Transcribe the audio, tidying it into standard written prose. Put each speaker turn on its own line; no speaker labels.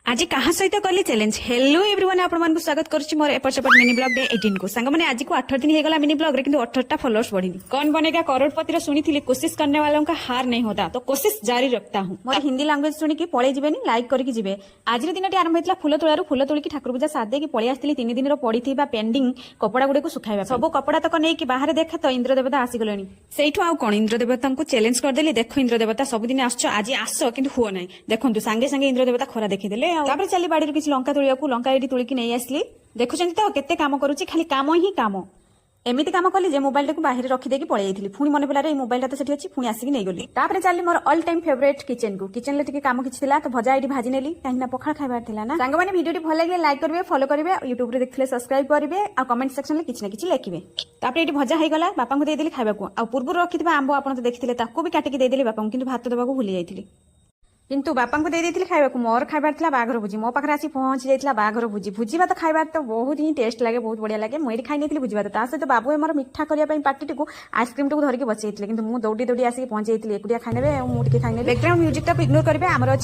आज कहा सहित कली चैलेंज हेलो एवरीवन आपण स्वागत करुच्ची मोर एपट सेपट मिनी ब्लॉग डे 18 को सांग मैंने आज को 18 दिन होगा मिनी ब्लॉग रे किंतु 18टा फॉलोअर्स बढ़ी कौन बनेगा करोड़पति सुनी थी कोशिश करने वालों का हार नहीं होता तो कोशिश जारी रखता हूँ मोर हिंदी लैंग्वेज शुणी पड़े जी लाइक करके जी आज दिन आरंभ होता फुल तोड़ू फुल तोलिकी ठाकुर पूजा साथ पलि आसती 3 दिन पड़ी पेंडिंग कपड़ा गुड़े को सुखाइबा सब कपड़ा तक नहीं बाहर देखा तो इंद्र देवता आसीगले से कौन इंद्र देवता को चैलेंज करदेली देख इंद्र देवता सबुदिन आस आज आस कि हुआ ना देखो सांगे सांगे इंद्र देवता खरा देखीदे चली बाड़ी किसी लंका तोड़िया लंका ये तुलिकी नहीं आसली देखुं तो केते काम करुच्ची खाली काम ही काम एमती काम कली जे मोबाइल को बाहर रखीदेकी पलि जाइली पुणी मन पड़ा मोबाइल तो सेठी अच्छी पुणी आसिक नहीं गली तापर चली more all time favourite kitchen को किचन ले टिके काम किछि थिला तो भजा एठी भाजी नेली काहे पखाड़ खाइबार थिला ना सांग माने वीडियो भल लगे लाइक करिवे फॉलो करिवे यूट्यूब रे देखले सब्सक्राइब करिवे आ कमेंट सेक्शन में किछि ना किछि लिखिवे तापर एठी भजा हे गला बापा को दे देली खाइबा को आ पूर्व रखिथिबा आंबो आपण तो देखिथिले ताको भी काटिकी दे देली बापा को किंतु भात देबा को भूली जाइथिली किंतु बापा को दे देती खाइबा मोर खाइबार था बाघर भोजी मो पाखे आसी पहुंची जाइला बाघर भोजी भोजी भात खाइबार तो बहुत ही टेस्ट लगे बहुत बढ़िया लगे मुझे खाई नहीं भोजी भात सहित बाबू मोर मिठा करने पार्टी को आइसक्रीम टाक धरिकी बसई कि मुझे दौड़ी दौड़ी आसिक पहुंची जाइली एकुटिया खाइने मुझे खाइने बैकग्राउंड म्यूजिक टाक इग्नोर करेंगे आमर